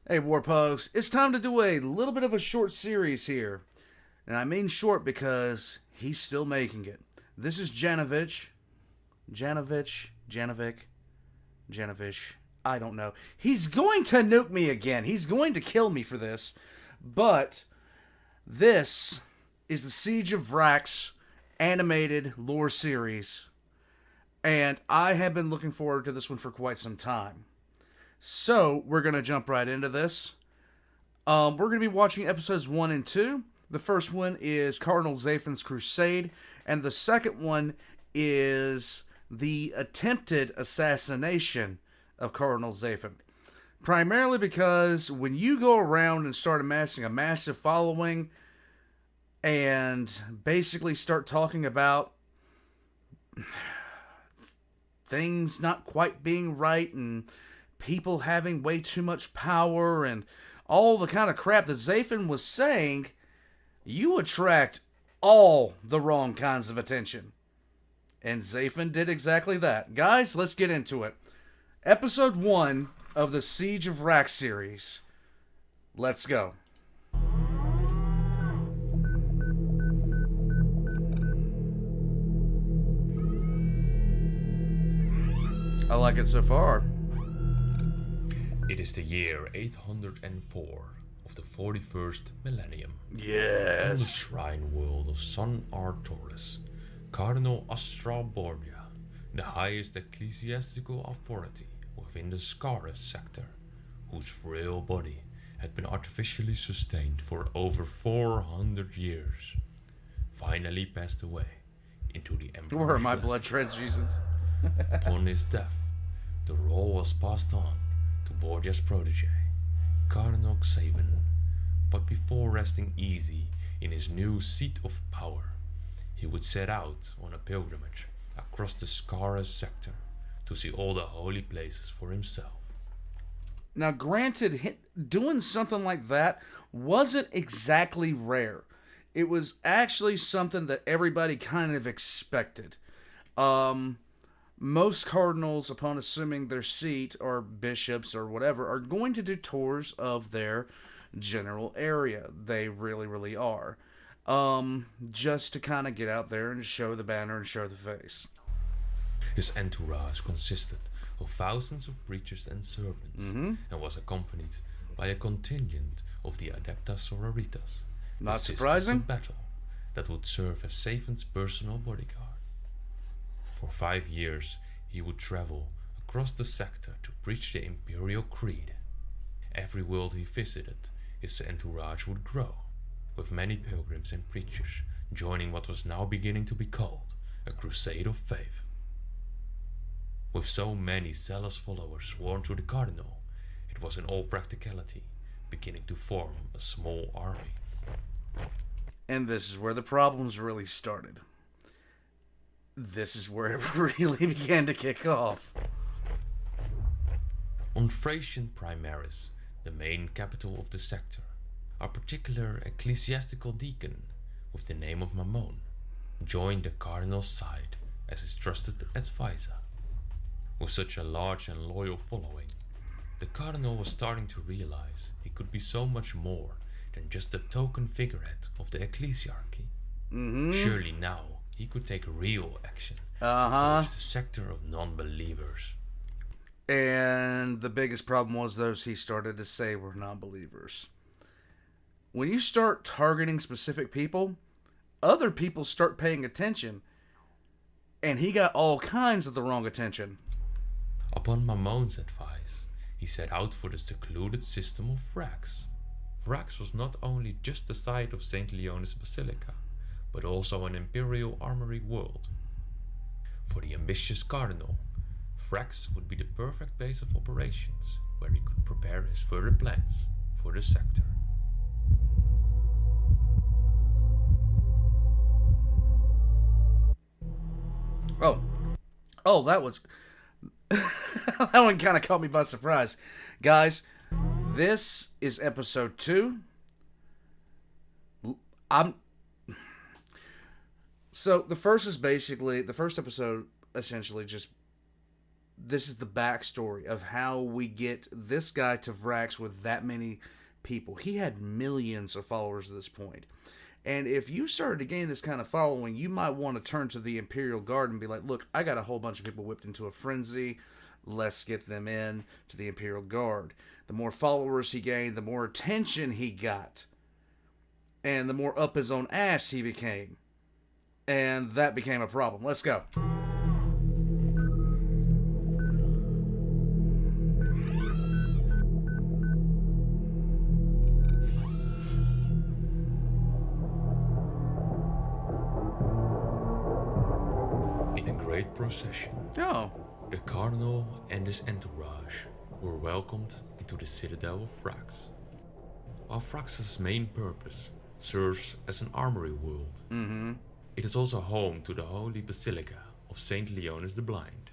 Hey, Warpogs, it's time to do a little bit of a short series here. And I mean short because he's still making it. This is Janovich. Janovich. I don't know. He's going to nuke me again. He's going to kill me for this. But this is the Siege of Vrax animated lore series. And I have been looking forward to this one for quite some time. So, we're going to jump right into this. We're going to be watching episodes 1 and 2. The first one is Cardinal Zafan's Crusade, and the second one is the attempted assassination of Cardinal Zafan. Primarily because when you go around and start amassing a massive following and basically start talking about things not quite being right and people having way too much power and all the kind of crap that Zafan was saying, you attract all the wrong kinds of attention. And Zafan did exactly that. Guys, let's get into it. Episode 1 of the Siege of Vrax series. Let's go. I like it so far. It is the year 804 of the 41st millennium. Yes. On the shrine world of Sun Artoris, Cardinal Borgia, the highest ecclesiastical authority within the Scaris sector, whose frail body had been artificially sustained for over 400 years, finally passed away into the Emperor's Where are my blessing. blood transfusions? Upon his death, the role was passed on to Borgia's protege, Cardinal Zafan. But before resting easy in his new seat of power, he would set out on a pilgrimage across the Scaris sector to see all the holy places for himself. Now, granted, doing something like that wasn't exactly rare. It was actually something that everybody kind of expected. Most cardinals, upon assuming their seat, or bishops, or whatever, are going to do tours of their general area. They really, really are. Just to kind of get out there and show the banner and show the face. His entourage consisted of thousands of preachers and servants, and was accompanied by a contingent of the Adeptas Sororitas, Not the Sisters surprising. of Battle, that would serve as Zafan's personal bodyguard. For 5 years, he would travel across the sector to preach the Imperial Creed. Every world he visited, his entourage would grow, with many pilgrims and preachers joining what was now beginning to be called a crusade of faith. With so many zealous followers sworn to the Cardinal, it was in all practicality beginning to form a small army. And this is where the problems really started. This is where it really began to kick off. On Thracian Primaris, the main capital of the sector, a particular ecclesiastical deacon with the name of Mammon joined the Cardinal's side as his trusted advisor. With such a large and loyal following, the Cardinal was starting to realize he could be so much more than just a token figurehead of the ecclesiarchy. Surely now he could take real action towards the sector of non-believers. And the biggest problem was those he started to say were non-believers. When you start targeting specific people, other people start paying attention. And he got all kinds of the wrong attention. Upon Mammon's advice, he set out for the secluded system of Vrax. Vrax was not only just the site of St. Leonis Basilica, but also an imperial armory world. For the ambitious Cardinal, Vrax would be the perfect base of operations, where he could prepare his further plans for the sector. Oh, that was... that one kind of caught me by surprise. Guys, this is episode 2. So, the first episode essentially just this is the backstory of how we get this guy to Vrax with that many people. He had millions of followers at this point. And if you started to gain this kind of following, you might want to turn to the Imperial Guard and be like, look, I got a whole bunch of people whipped into a frenzy. Let's get them in to the Imperial Guard. The more followers he gained, the more attention he got. And the more up his own ass he became. And that became a problem. Let's go. In a great procession, Oh. the Cardinal and his entourage were welcomed into the citadel of Vrax. While Vrax's main purpose serves as an armory world, it is also home to the Holy Basilica of Saint Leonis the Blind,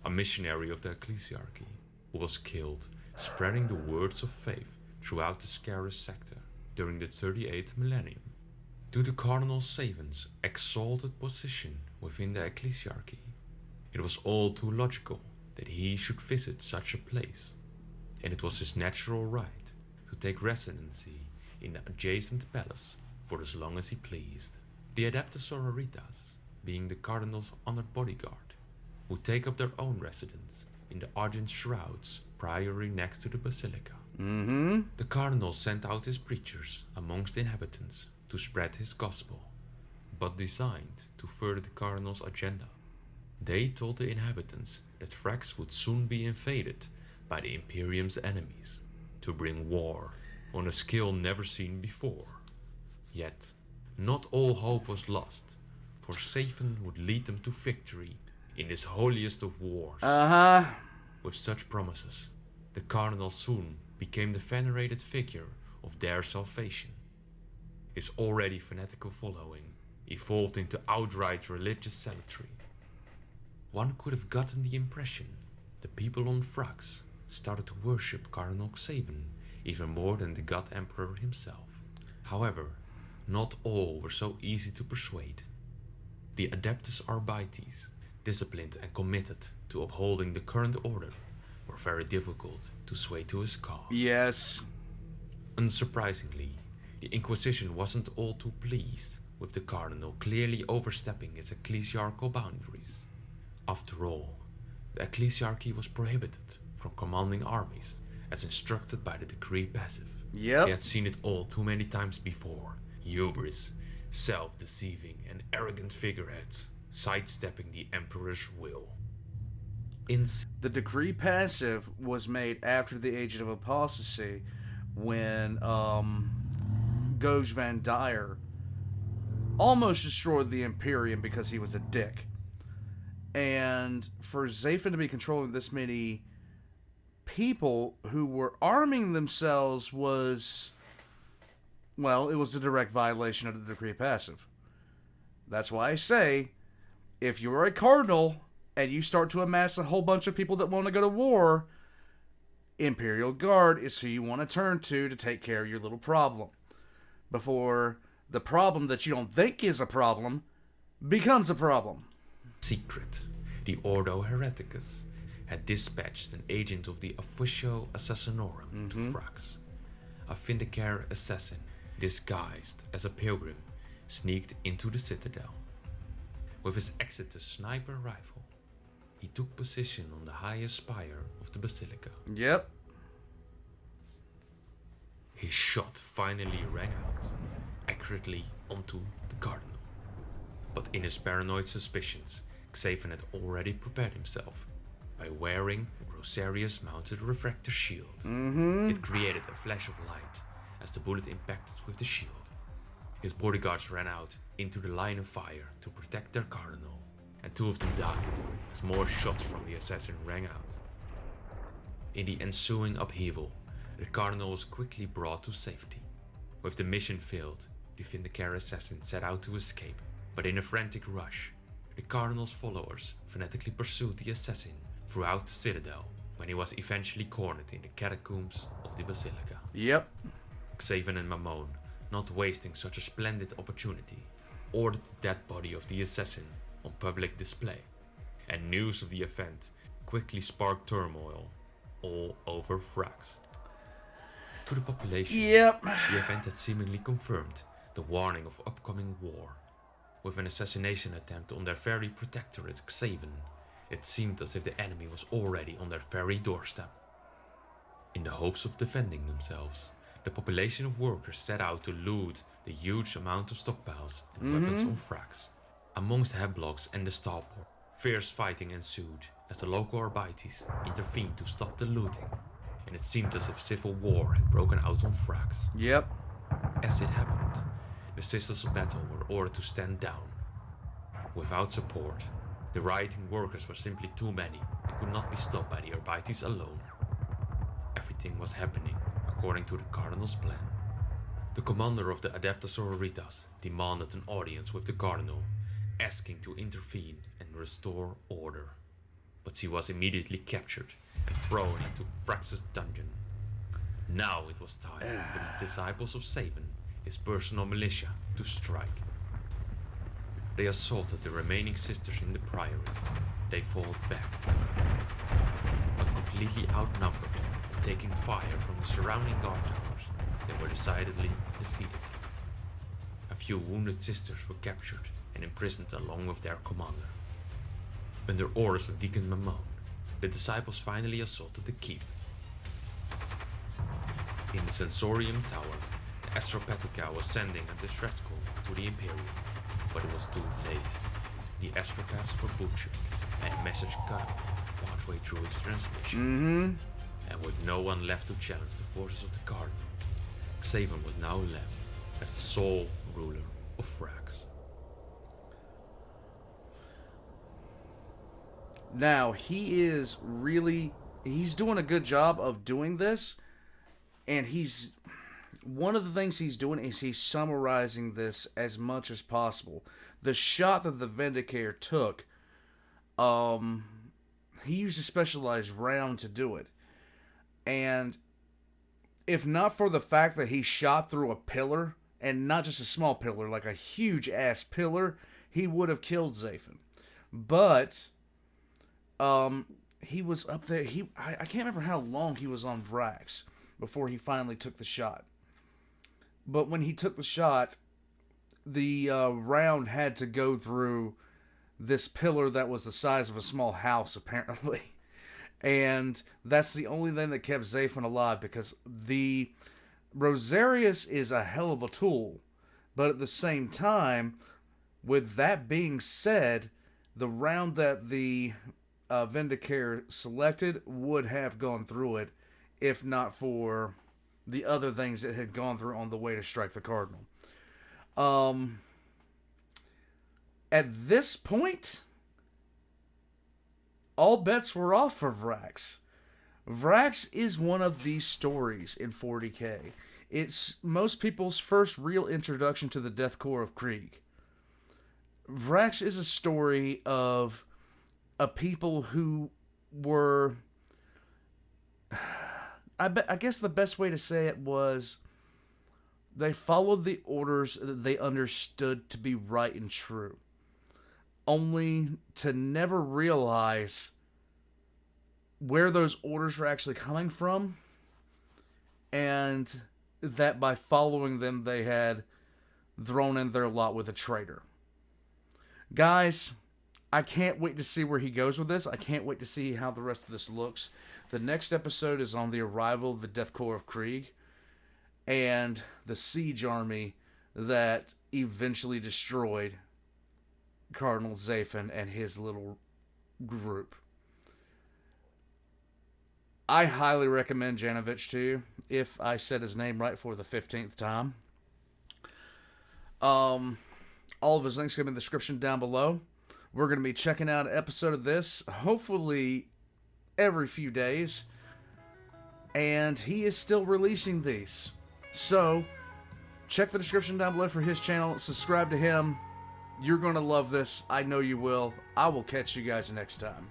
a missionary of the Ecclesiarchy who was killed spreading the words of faith throughout the Scaris sector during the 38th millennium. Due to Cardinal Zafan's exalted position within the Ecclesiarchy, it was all too logical that he should visit such a place, and it was his natural right to take residency in the adjacent palace for as long as he pleased. The Adeptus Sororitas, being the Cardinal's honored bodyguard, would take up their own residence in the Argent Shrouds priory next to the Basilica. The Cardinal sent out his preachers amongst the inhabitants to spread his gospel, but designed to further the Cardinal's agenda. They told the inhabitants that Vrax would soon be invaded by the Imperium's enemies, to bring war on a scale never seen before. Yet, not all hope was lost, for Zafan would lead them to victory in this holiest of wars. With such promises, the Cardinal soon became the venerated figure of their salvation. His already fanatical following evolved into outright religious zealotry. One could have gotten the impression the people on Vrax started to worship Cardinal Zafan even more than the God Emperor himself. However, not all were so easy to persuade. The Adeptus Arbites, disciplined and committed to upholding the current order, were very difficult to sway to his cause. Yes. Unsurprisingly, the Inquisition wasn't all too pleased with the Cardinal clearly overstepping his ecclesiarchal boundaries. After all, the Ecclesiarchy was prohibited from commanding armies as instructed by the Decree Passive. Yep. They had seen it all too many times before. Hubris, self-deceiving and arrogant figureheads sidestepping the Emperor's will. The Decree Passive was made after the Age of Apostasy when Goj Van Dyer almost destroyed the Imperium because he was a dick. And for Zafan to be controlling this many people who were arming themselves was, well, it was a direct violation of the Decree Passive. That's why I say, if you're a cardinal and you start to amass a whole bunch of people that want to go to war, Imperial Guard is who you want to turn to take care of your little problem. Before the problem that you don't think is a problem becomes a problem. Secret, the Ordo Hereticus had dispatched an agent of the Officio Assassinorum to Vrax. A Vindicare assassin, disguised as a pilgrim, sneaked into the citadel. With his Exitus sniper rifle, he took position on the highest spire of the Basilica. Yep. His shot finally rang out, accurately onto the Cardinal. But in his paranoid suspicions, Zafan had already prepared himself by wearing Rosarius mounted refractor shield. It created a flash of light as the bullet impacted with the shield. His bodyguards ran out into the line of fire to protect their Cardinal, and 2 of them died as more shots from the assassin rang out. In the ensuing upheaval, the Cardinal was quickly brought to safety. With the mission failed, the Vindicare assassin set out to escape, but in a frantic rush, the Cardinal's followers fanatically pursued the assassin throughout the citadel when he was eventually cornered in the catacombs of the Basilica. Yep. Zafan and Mammon, not wasting such a splendid opportunity, ordered the dead body of the assassin on public display, and news of the event quickly sparked turmoil all over Vrax. To the population, Yep. the event had seemingly confirmed the warning of upcoming war. With an assassination attempt on their very protectorate Xaven, it seemed as if the enemy was already on their very doorstep. In the hopes of defending themselves, the population of workers set out to loot the huge amount of stockpiles and weapons on Vrax. Amongst the headblocks and the starport, fierce fighting ensued as the local Arbites intervened to stop the looting, and it seemed as if civil war had broken out on Vrax. Yep. As it happened, the Sisters of Battle were ordered to stand down. Without support, the rioting workers were simply too many and could not be stopped by the Arbites alone. Everything was happening according to the Cardinal's plan. The commander of the Adepta Sororitas demanded an audience with the Cardinal, asking to intervene and restore order. But she was immediately captured and thrown into Vrax's dungeon. Now it was time for the disciples of Zafan, his personal militia, to strike. They assaulted the remaining sisters in the priory. They fought back, but completely outnumbered and taking fire from the surrounding guard towers, they were decidedly defeated. A few wounded sisters were captured and imprisoned along with their commander. Under orders of Deacon Mammon, the disciples finally assaulted the keep. In the Sensorium Tower, the Astropatica was sending a distress call to the Imperium, but it was too late. The astropaths were butchered and the message cut off partway through its transmission. And with no one left to challenge the forces of the Cardinal, Xaven was now left as the sole ruler of Vrax. Now, he's doing a good job of doing this, and one of the things he's doing is he's summarizing this as much as possible. The shot that the Vindicator took, he used a specialized round to do it. And if not for the fact that he shot through a pillar, and not just a small pillar, like a huge ass pillar, he would have killed Zafan. But he was up there. I can't remember how long he was on Vrax before he finally took the shot. But when he took the shot, the round had to go through this pillar that was the size of a small house, apparently. And that's the only thing that kept Zafan alive, because the Rosarius is a hell of a tool. But at the same time, with that being said, the round that the Vindicator selected would have gone through it if not for the other things that had gone through on the way to strike the Cardinal. At this point, all bets were off for Vrax. Vrax is one of these stories in 40k. It's most people's first real introduction to the Death Corps of Krieg. Vrax is a story of a people who were... I guess the best way to say it was they followed the orders that they understood to be right and true, only to never realize where those orders were actually coming from, and that by following them they had thrown in their lot with a traitor. Guys, I can't wait to see where he goes with this. I can't wait to see how the rest of this looks. The next episode is on the arrival of the Death Corps of Krieg and the siege army that eventually destroyed Cardinal Zafan and his little group. I highly recommend Janovich to you, if I said his name right for the 15th time. All of his links are going to be in the description down below. We're going to be checking out an episode of this, hopefully every few days. And he is still releasing these. So, check the description down below for his channel. Subscribe to him. You're going to love this. I know you will. I will catch you guys next time.